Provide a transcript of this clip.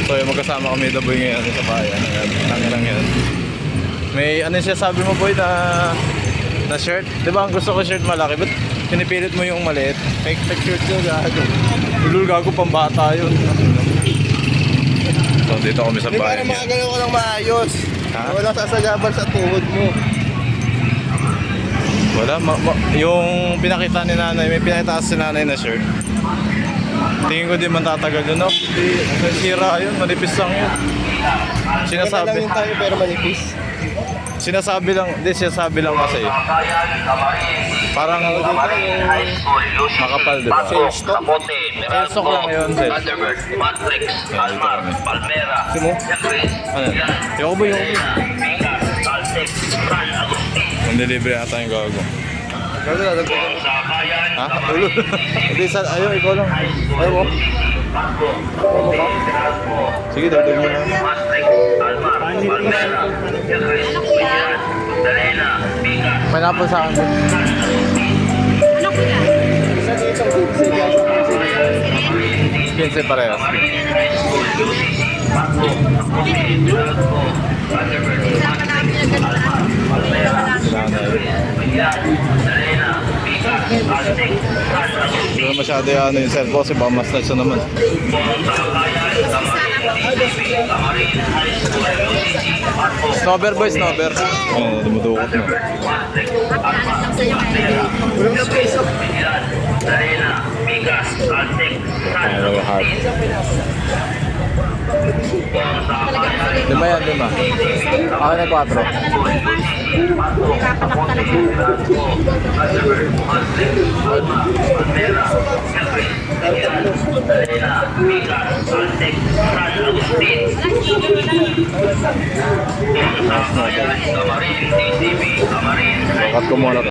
So yung magkasama kami the boy ngayon sa bayan. Ang yan. May ano siya sabi mo boy na shirt? Diba ang gusto ko shirt malaki? Ba't pinipilit mo yung maliit? Fake shirt yun gago. Ulul gago pambata yun. So dito kami sa Di ba bayan. na makagalaw ka ng maayos? Ha? Walang sasagabal sa tuhod mo. Wala, yung pinakita ni nanay, may pinakita si nanay na shirt. Tingin ko di man tatagal yun, no? Sira yun, manipis lang yun. Sinasabi lang yung tayo pero manipis. Sinasabi lang, hindi sinasabi lang kasi. Parang makapal, di ba? Stock? Stock lang yun, Sel. Thunderbird, Matrix, Almar, Palmera, Sino? Chris, Ano? Yung ba yung Vigas, Caltex, San Agustin, Nandilibre yata yung gago. Gago na, sa bayan, Ha? Ulo. Hindi, ayaw, ikaw lang. Ayaw mo? Sige, dagdag mo lang. Matrix, Almar, Palmera, Chris, William, Dalena, Vigas, Pineapple sa akin. Ano kuya? Isa dito ang good. Sige, asa ko sige. 15 parehas. Hindi na masyado yung ano yung cellphone kasi baka mas nice na naman. Snowber boy, snowber. Ayun, dumudukot na. Mapinalat lang sa'yo kaya. Walang space oh. Dalena, Vigas, Caltex, San Ayun, yung heart. Lima yan, lima. Ako na 4. Nakapanak talaga. Cut ko muna to.